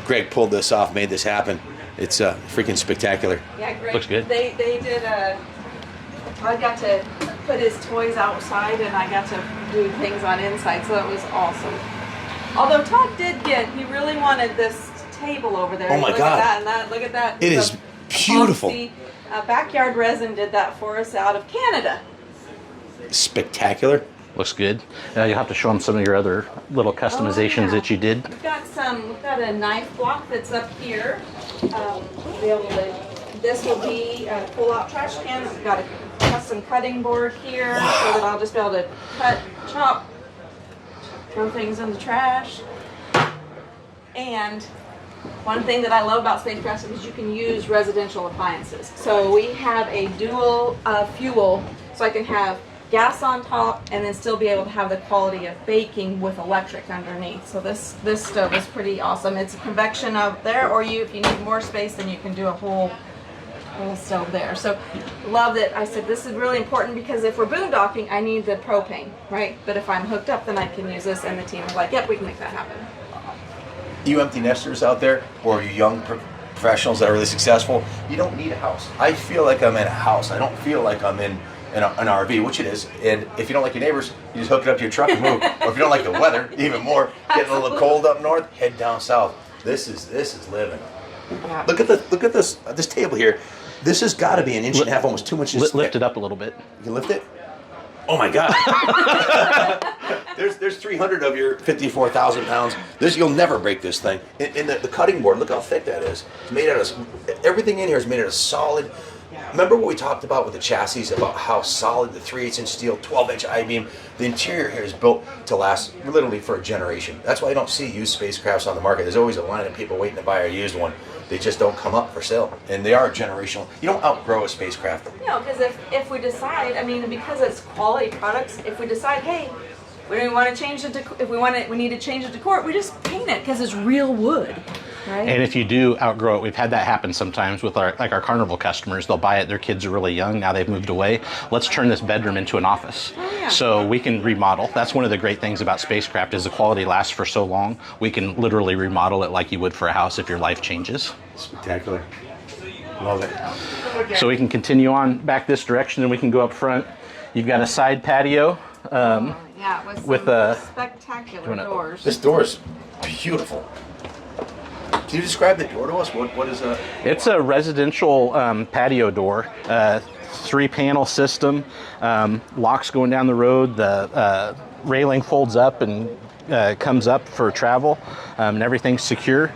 Greg pulled this off, made this happen. It's freaking spectacular. Yeah, Greg. Looks good. They did Todd got to put his toys outside, and I got to do things on inside, so that was awesome. Although Todd he really wanted this table over there. Oh my God. Look at that. It is beautiful. Backyard Resin did that for us out of Canada. Spectacular. Looks good. You'll have to show them some of your other little customizations that you did. We've got a knife block that's up here. This will be a pull-out trash can. We've got a custom cutting board here, so that I'll just be able to cut, chop, throw things in the trash. And one thing that I love about Spacecraft is you can use residential appliances. So we have a dual fuel, so I can have gas on top and then still be able to have the quality of baking with electric underneath. So this stove is pretty awesome. It's a convection up there, or if you need more space, then you can do a whole stove there. So love that. I said this is really important because if we're boondocking, I need the propane, right? But if I'm hooked up, then I can use this, and the team is like, yep, we can make that happen. You empty nesters out there, or you young professionals that are really successful, you don't need a house. I feel like I'm in a house. I don't feel like I'm in an RV, which it is. And if you don't like your neighbors, you just hook it up to your truck and move. Or if you don't like the weather, even more, getting a little cold up north, head down south. This is living. Yeah. Look at this table here. This has got to be an inch and a half, almost 2 inches. Lift it up a little bit. You can lift it? Oh my God. There's 300 of your 54,000 pounds. You'll never break this thing. And the cutting board, look how thick that is. It's made out of, everything in here is made out of solid. Remember what we talked about with the chassis, about how solid the 3/8 inch steel, 12-inch I-beam, the interior here is built to last literally for a generation. That's why I don't see used spacecrafts on the market. There's always a line of people waiting to buy a used one. They just don't come up for sale. And they are generational. You don't outgrow a spacecraft. No, because if we decide, I mean, because it's quality products, if we decide, hey, we don't want to change it to, we need to change it to decor, we just paint it because it's real wood, right? And if you do outgrow it, we've had that happen sometimes with our Carnival customers. They'll buy it, their kids are really young, now they've moved away. Let's turn this bedroom into an office. Oh, yeah. So we can remodel. That's one of the great things about Spacecraft is the quality lasts for so long. We can literally remodel it like you would for a house if your life changes. Spectacular. Love it. So we can continue on back this direction and we can go up front. You've got a side patio. Yeah, with spectacular doors. This door is beautiful. Can you describe the door to us? What is a? It's a residential patio door, 3-panel system, locks going down the road. The railing folds up and comes up for travel, and everything's secure.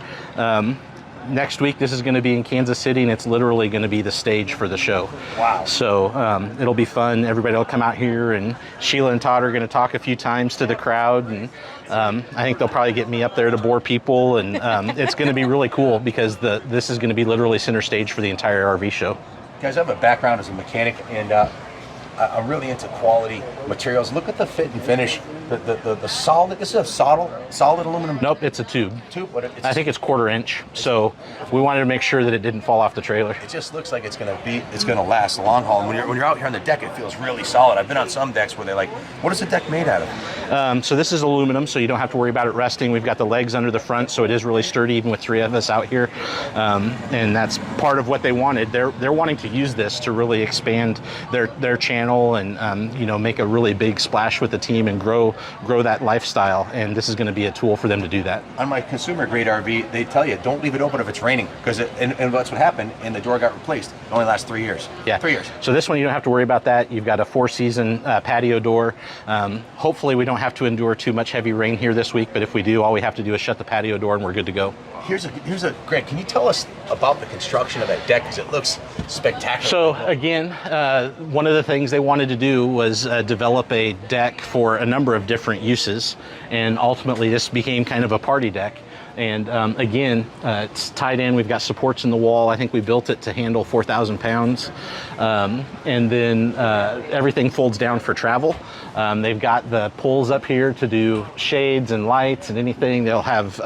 Next week, this is going to be in Kansas City, and it's literally going to be the stage for the show. Wow. So it'll be fun. Everybody will come out here, and Sheila and Todd are going to talk a few times to the crowd, and I think they'll probably get me up there to bore people, and it's going to be really cool because this is going to be literally center stage for the entire RV show. Guys, I have a background as a mechanic, and I'm really into quality materials. Look at the fit and finish. The solid. This is a solid aluminum. Nope, it's a tube. But I think it's 1/4 inch. So we wanted to make sure that it didn't fall off the trailer. It just looks like it's gonna last a long haul. And when you're out here on the deck, it feels really solid. I've been on some decks where they're like, what is the deck made out of? So this is aluminum, so you don't have to worry about it rusting. We've got the legs under the front, so it is really sturdy, even with 3 of us out here. And that's part of what they wanted. They're wanting to use this to really expand their channel and make a really big splash with the team and grow that lifestyle. And this is going to be a tool for them to do that. On my consumer grade RV, they tell you don't leave it open if it's raining, because and that's what happened. And the door got replaced. It only lasts 3 years. Yeah, 3 years. So this one you don't have to worry about that. You've got a 4-season patio door. Hopefully we don't have to endure too much heavy rain here this week, but if we do, all we have to do is shut the patio door and we're good to go. Here's a Greg, can you tell us about the construction of that deck, because it looks spectacular? So again, one of the things they wanted to do was develop a deck for a number of different uses, and ultimately this became kind of a party deck. And again, it's tied in. We've got supports in the wall. I think we built it to handle 4,000 pounds. And then everything folds down for travel. They've got the pulls up here to do shades and lights and anything. They'll have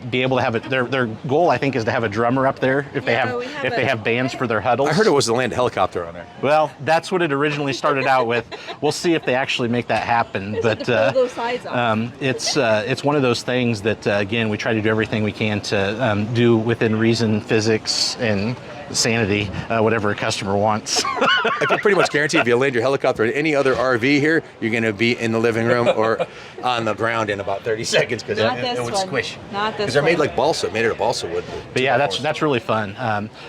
be able to have it. Their goal, I think, is to have a drummer up there if they have bands for their huddles. I heard it was to land a helicopter on there. Well, that's what it originally started out with. We'll see if they actually make that happen. But pull those sides off. it's one of those things that again we try to do everything we can to do within reason, physics, and sanity, whatever a customer wants. I can pretty much guarantee if you land your helicopter in any other RV here, you're going to be in the living room or on the ground in about 30 seconds because it would squish. Not this Because they're made one. like balsa, made out of balsa wood. But yeah, that's really fun.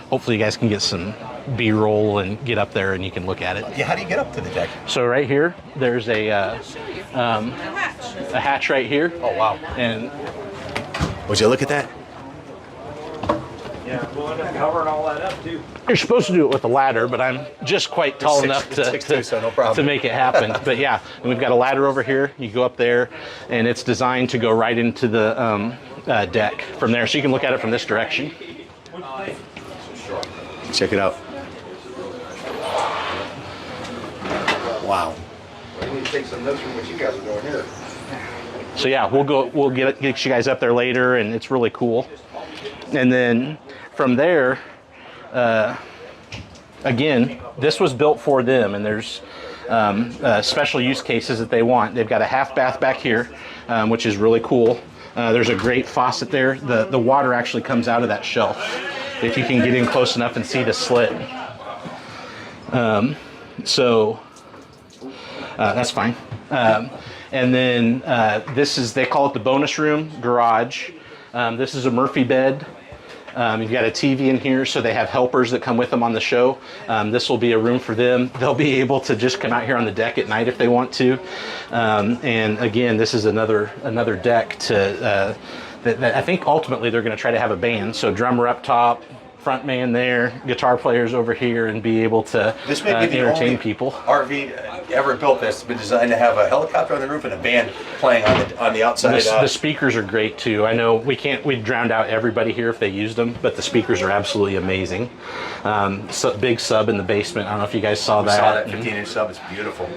Hopefully you guys can get some B-roll and get up there and you can look at it. Yeah, how do you get up to the deck? So right here, there's a hatch right here. Oh, wow. And Would you look at that? Yeah, we'll end up covering all that up too. you're supposed to do it with a ladder, but I'm just quite tall enough to 6'2", so no problem. to make it happen. But yeah, and we've got a ladder over here. You go up there, and it's designed to go right into the deck from there, so you can look at it from this direction. Check it out. Wow. I need to take some notes from what you guys are doing here. So yeah, we'll get you guys up there later, and it's really cool. And then from there, again, this was built for them, and there's special use cases that they want. They've got a half bath back here, which is really cool. There's a great faucet there. The water actually comes out of that shelf. If you can get in close enough and see the slit. So that's fine. And then they call it the bonus room garage. This is a Murphy bed. You've got a TV in here, so they have helpers that come with them on the show. This will be a room for them. They'll be able to just come out here on the deck at night if they want to. And again, this is another deck to that I think ultimately they're going to try to have a band. So drummer up top, front man there, guitar players over here, and be able to This may be the entertain only people. RV ever built that's been designed to have a helicopter on the roof and a band playing on the outside. The speakers are great too. I know we drowned out everybody here if they used them, but the speakers are absolutely amazing. Big sub in the basement. I don't know if you guys saw that. saw that 15-inch sub. It's beautiful.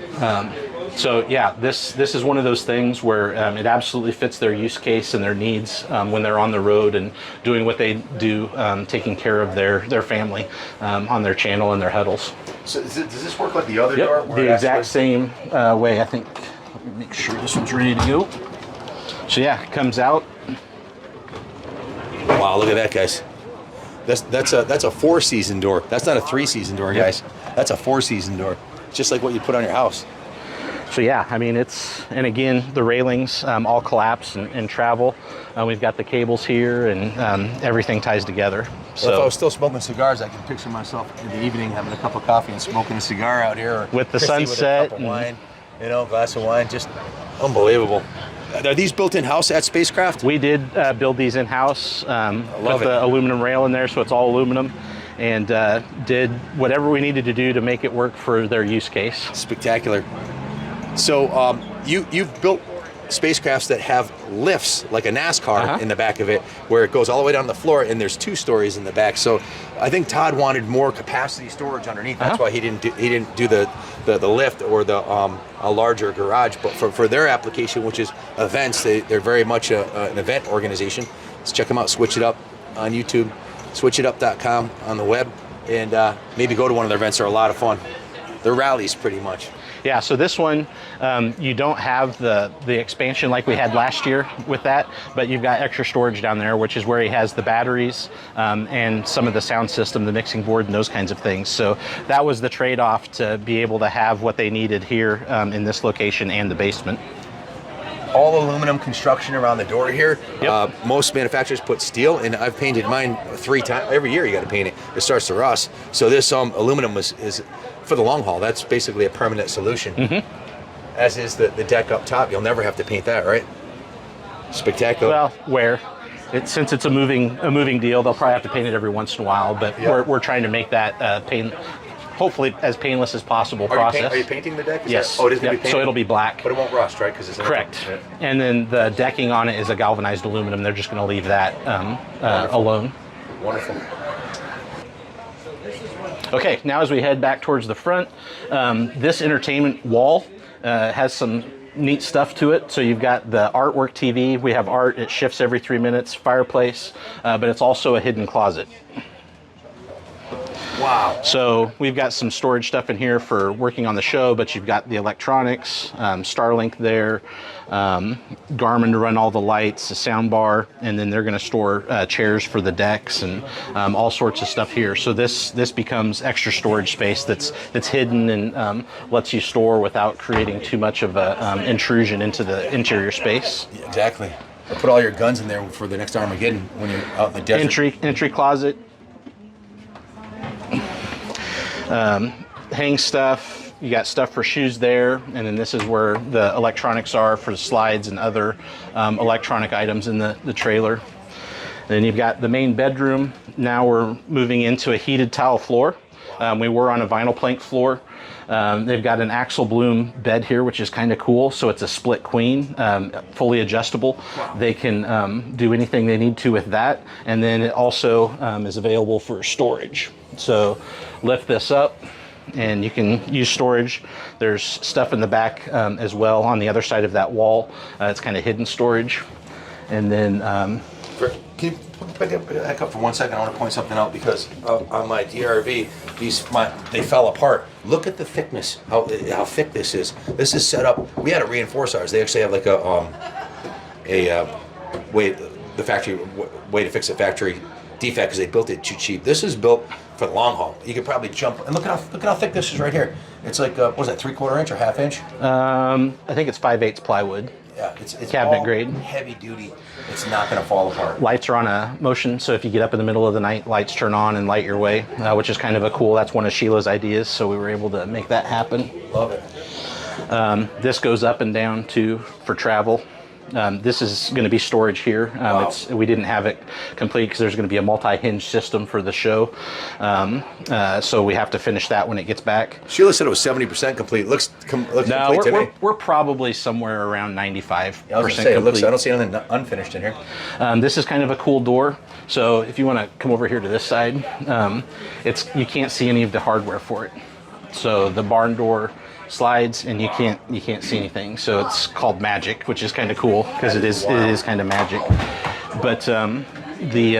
So yeah, this is one of those things where it absolutely fits their use case and their needs when they're on the road and doing what they do, taking care of their family on their channel and their huddles. So does this work like the other door? Yep, where the it exact actually- same way. I think. Let me make sure this one's ready to go. So yeah, it comes out. Wow, look at that, guys. That's a 4-season door. That's not a 3-season door, guys. That's a 4-season door. Just like what you put on your house. So yeah, I mean and again, the railings all collapse and travel. We've got the cables here, and everything ties together. So Well, if I was still smoking cigars, I can picture myself in the evening having a cup of coffee and smoking a cigar out here. Or With the Christy sunset with a cup of wine, glass of wine, just unbelievable. Are these built in-house at Spacecraft? we did build these in-house. love Put it. the aluminum rail in there, so it's all aluminum, and did whatever we needed to do to make it work for their use case. Spectacular. So you've built spacecrafts that have lifts, like a NASCAR in the back of it, where it goes all the way down to the floor, and there's 2 stories in the back. So I think Todd wanted more capacity storage underneath. That's why he didn't do the lift or the a larger garage. But for their application, which is events, they're very much an event organization. Let's check them out. Switch It Up on YouTube, switchitup.com on the web, and maybe go to one of their events. They're a lot of fun. They're rallies, pretty much. Yeah, so this one, you don't have the expansion like we had last year with that, but you've got extra storage down there, which is where he has the batteries and some of the sound system, the mixing board, and those kinds of things. So that was the trade-off to be able to have what they needed here in this location and the basement. All aluminum construction around the door here. Yep. Most manufacturers put steel, and I've painted mine 3 times. Every year you got to paint it. It starts to rust. So this aluminum is for the long haul. That's basically a permanent solution. As is the deck up top. You'll never have to paint that, right? Spectacular. Well, since it's a moving deal, they'll probably have to paint it every once in a while, but we're trying to make that hopefully as painless as possible process. Are you painting the deck? Yes. It is going to be painted? So it'll be black. But it won't rust, right? Because it's Correct. And then the decking on it is a galvanized aluminum. They're just going to leave that alone. Wonderful. Okay, now as we head back towards the front, this entertainment wall has some neat stuff to it. So you've got the artwork TV. We have art. It shifts every 3 minutes. Fireplace, but it's also a hidden closet. Wow. So we've got some storage stuff in here for working on the show, but you've got the electronics, Starlink there, Garmin to run all the lights, a sound bar, and then they're going to store chairs for the decks and all sorts of stuff here. So this becomes extra storage space that's hidden and lets you store without creating too much of a intrusion into the interior space. Yeah, exactly. Or put all your guns in there for the next Armageddon when you're out in the desert. Entry closet. Hang stuff. You got stuff for shoes there, and then this is where the electronics are for the slides and other electronic items in the trailer. And then you've got the main bedroom. Now we're moving into a heated tile floor. We were on a vinyl plank floor. They've got an Axel Bloom bed here, which is kind of cool. So it's a split queen, fully adjustable. Wow. They can do anything they need to with that. And then it also is available for storage. So lift this up and you can use storage. There's stuff in the back as well on the other side of that wall. It's kind of hidden storage. And then can you put that back up for 1 second? I want to point something out because on my DRV, they fell apart. Look at the thickness, how thick this is. This is set up. We had to reinforce ours. They actually have like a way to fix a factory defect because they built it too cheap. This is built for the long haul. You could probably jump and look at how thick this is right here. It's like what is that, 3/4 inch or 1/2 inch? I think it's 5/8 plywood. Yeah, it's cabinet all grade, heavy duty. It's not going to fall apart. Lights are on a motion, so if you get up in the middle of the night, lights turn on and light your way, which is kind of a cool. That's one of Sheila's ideas, so we were able to make that happen. Love it. This goes up and down too for travel. This is going to be storage here. Wow. We didn't have it complete because there's going to be a multi-hinge system for the show. So we have to finish that when it gets back. Sheila said it was 70% complete. Looks complete to me. We're probably somewhere around 95% I was going to say, complete. I don't see anything unfinished in here. This is kind of a cool door. So if you want to come over here to this side, you can't see any of the hardware for it. So the barn door slides and you can't see anything, so it's called magic, which is kind of cool because it is kind of magic. But the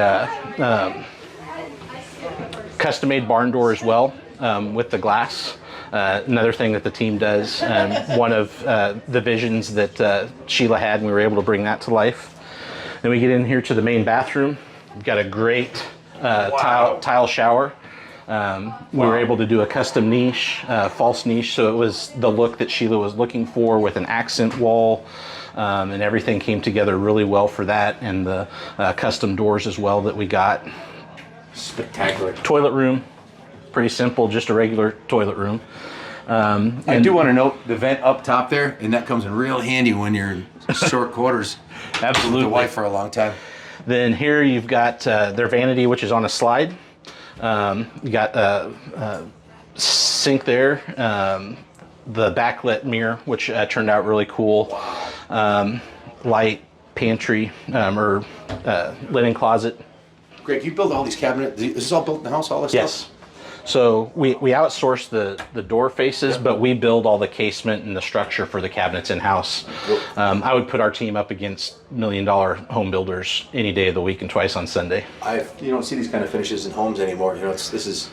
custom made barn door as well with the glass. Another thing that the team does, one of the visions that Sheila had, and we were able to bring that to life. Then we get in here to the main bathroom. We've got a great tile shower. We were able to do a custom niche, false niche, so it was the look that Sheila was looking for with an accent wall, and everything came together really well for that, and the custom doors as well that we got. Spectacular. Toilet room, pretty simple, just a regular toilet room. I do want to note the vent up top there, and that comes in real handy when you're in short quarters. Absolutely. With the wife for a long time. Then here you've got their vanity, which is on a slide. You got a sink there, the backlit mirror, which turned out really cool. Light, pantry, or linen closet. Greg, you build all these cabinets. This is all built in the house, all this Yes. stuff? So we outsource the door faces, but we build all the casement and the structure for the cabinets in-house. I would put our team up against $1 million home builders any day of the week and twice on Sunday. You don't see these kind of finishes in homes anymore. You know, this is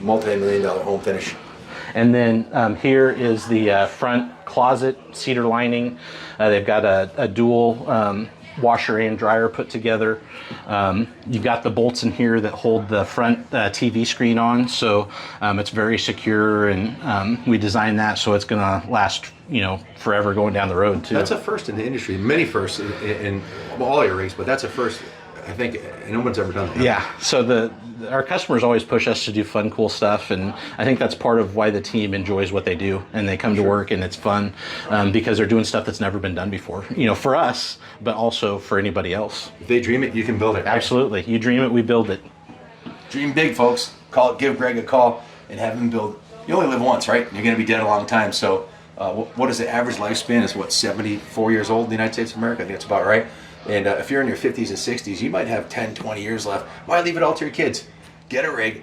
multi-million-dollar home finish. And then here is the front closet, cedar lining. They've got a dual washer and dryer put together. You've got the bolts in here that hold the front TV screen on, so it's very secure, and we designed that so it's going to last, forever going down the road too. That's a first in the industry. Many firsts in all your rigs, but that's a first. I think no one's ever done that. Yeah. So our customers always push us to do fun, cool stuff, and I think that's part of why the team enjoys what they do, and they come to work and it's fun because they're doing stuff that's never been done before. For us, but also for anybody else. If they dream it, you can build it. Right? Absolutely. You dream it, we build it. Dream big, folks. Give Greg a call and have him build. You only live once, right? You're going to be dead a long time. So, what is the average lifespan? Is 74 years old in the United States of America? I think that's about right. And if you're in your 50s and 60s, you might have 10, 20 years left. Why leave it all to your kids? Get a rig,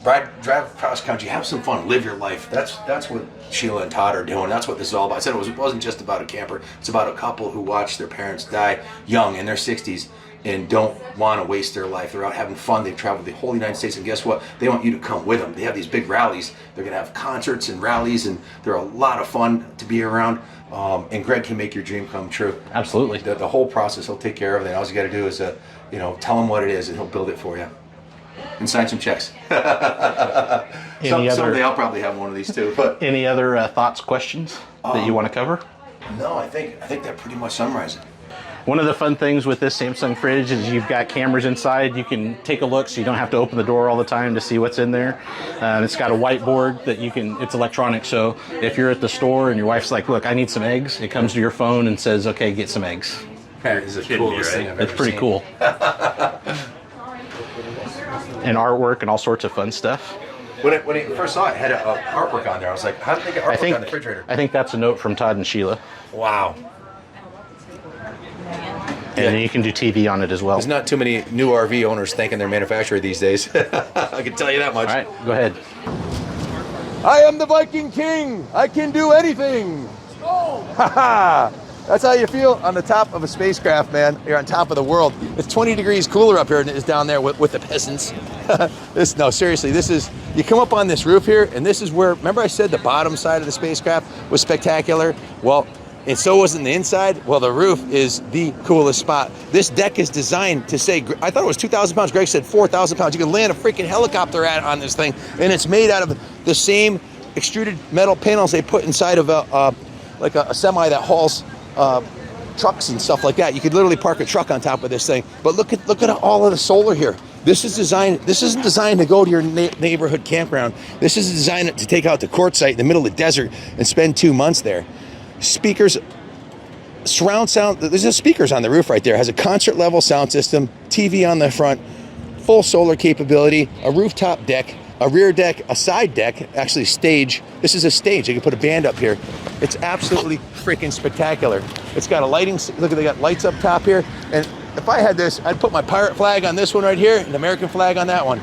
drive cross country, have some fun, live your life. That's what Sheila and Todd are doing. That's what this is all about. I said it wasn't just about a camper. It's about a couple who watched their parents die young in their 60s, and don't want to waste their life. They're out having fun. They've traveled the whole United States, and guess what? They want you to come with them. They have these big rallies. They're going to have concerts and rallies, and they're a lot of fun to be around. And Greg can make your dream come true. Absolutely. The whole process, he'll take care of everything. All you got to do is, tell him what it is, and he'll build it for you. And sign some checks. Someday I'll probably have one of these too. But any other thoughts, questions that you want to cover? No, I think that pretty much summarizes it. One of the fun things with this Samsung fridge is you've got cameras inside. You can take a look so you don't have to open the door all the time to see what's in there. It's got a whiteboard that it's electronic. So if you're at the store and your wife's like, look, I need some eggs, it comes to your phone and says, okay, get some eggs. That is the coolest thing I've ever It's pretty seen. cool. And artwork and all sorts of fun stuff. When I first saw it, had artwork on there. I was like, how did they get artwork on the refrigerator? I think that's a note from Todd and Sheila. Wow. And then you can do TV on it as well. There's not too many new RV owners thanking their manufacturer these days. I can tell you that much. All right, go ahead. I am the Viking King. I can do anything. Ha That's how you feel on the top of a spacecraft, man. You're on top of the world. It's 20 degrees cooler up here than it is down there with the peasants. No, seriously, you come up on this roof here, and this is where, remember I said the bottom side of the spacecraft was spectacular? Well, and so wasn't the inside. Well, the roof is the coolest spot. This deck is designed to say, I thought it was 2,000 pounds. Greg said 4,000 pounds. You can land a freaking helicopter on this thing, and it's made out of the same extruded metal panels they put inside of a semi that hauls trucks and stuff like that. You could literally park a truck on top of this thing. But look at all of the solar here. This isn't designed to go to your neighborhood campground. This is designed to take out to quartzsite in the middle of the desert and spend 2 months there. Speakers, surround sound, there's just speakers on the roof right there. It has a concert level sound system, TV on the front, full solar capability, a rooftop deck, a rear deck, a side deck, actually stage. This is a stage. You can put a band up here. It's absolutely freaking spectacular. It's got a lighting, look, they got lights up top here. And if I had this, I'd put my pirate flag on this one right here and the American flag on that one.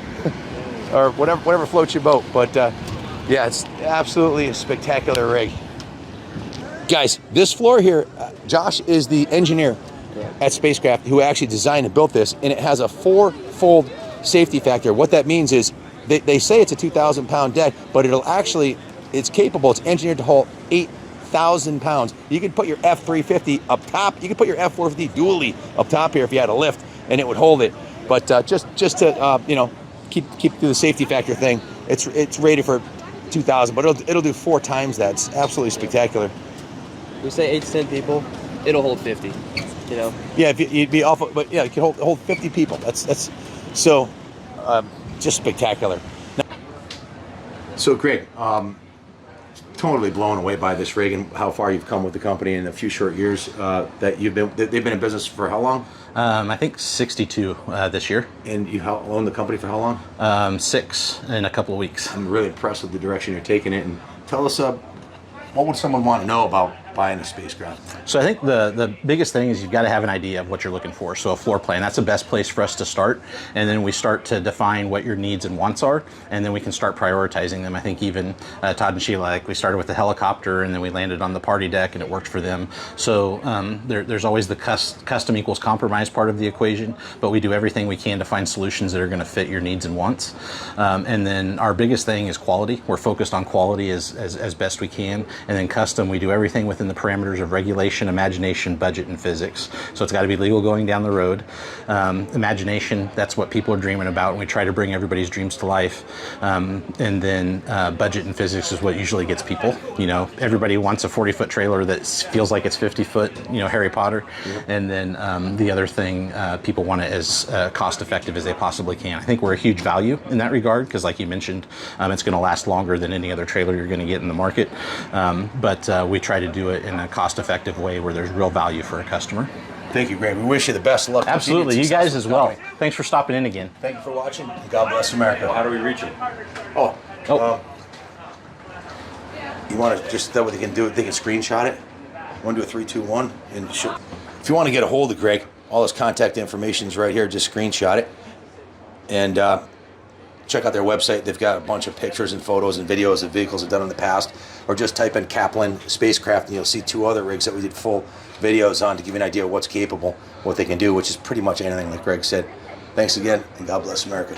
Or whatever floats your boat. But yeah, it's absolutely a spectacular rig. Guys, this floor here, Josh is the engineer at Spacecraft who actually designed and built this, and it has a 4-fold safety factor. What that means is they say it's a 2,000-pound deck, but it's capable, it's engineered to hold 8,000 pounds. You could put your F350 up top, you could put your F450 dually up top here if you had a lift, and it would hold it. But just to keep through the safety factor thing, it's rated for 2,000, but it'll do 4 times that. It's absolutely spectacular. We say 8 to 10 people, it'll hold 50, you know? Yeah, you'd be awful, but yeah, it can hold 50 people. That's so just spectacular. So Greg, totally blown away by this rig and how far you've come with the company in a few short years that they've been in business for how long? I think 62 this year. And you owned the company for how long? 6 in a couple of weeks. I'm really impressed with the direction you're taking it. And tell us, what would someone want to know about buying a spacecraft? So I think the biggest thing is you've got to have an idea of what you're looking for. So a floor plan, that's the best place for us to start. And then we start to define what your needs and wants are, and then we can start prioritizing them. I think even Todd and Sheila, like we started with the helicopter and then we landed on the party deck and it worked for them. So there's always the custom equals compromise part of the equation, but we do everything we can to find solutions that are going to fit your needs and wants. And then our biggest thing is quality. We're focused on quality as best we can. And then custom, we do everything within the parameters of regulation, imagination, budget, and physics. So it's got to be legal going down the road. Imagination, that's what people are dreaming about, and we try to bring everybody's dreams to life. And then budget and physics is what usually gets people. You know, everybody wants a 40-foot trailer that feels like it's 50-foot, you know, Harry Potter. Mm-hmm. And then the other thing, people want it as cost-effective as they possibly can. I think we're a huge value in that regard, because like you mentioned, it's going to last longer than any other trailer you're going to get in the market. But we try to do it in a cost-effective way where there's real value for a customer. Thank you, Greg. We wish you the best of luck. Absolutely. You guys as well. Thanks for stopping in again. Thank you for watching. God bless America. Well, how do we reach them? You want to just, that way they can do it, they can screenshot it. Want to do a 3, 2, 1 and show. If you want to get a hold of Greg, all his contact information is right here. Just screenshot it. And check out their website. They've got a bunch of pictures and photos and videos of vehicles they've done in the past, or just type in Kaplan Spacecraft and you'll see 2 other rigs that we did full videos on to give you an idea of what's capable, what they can do, which is pretty much anything like Greg said. Thanks again, and God bless America.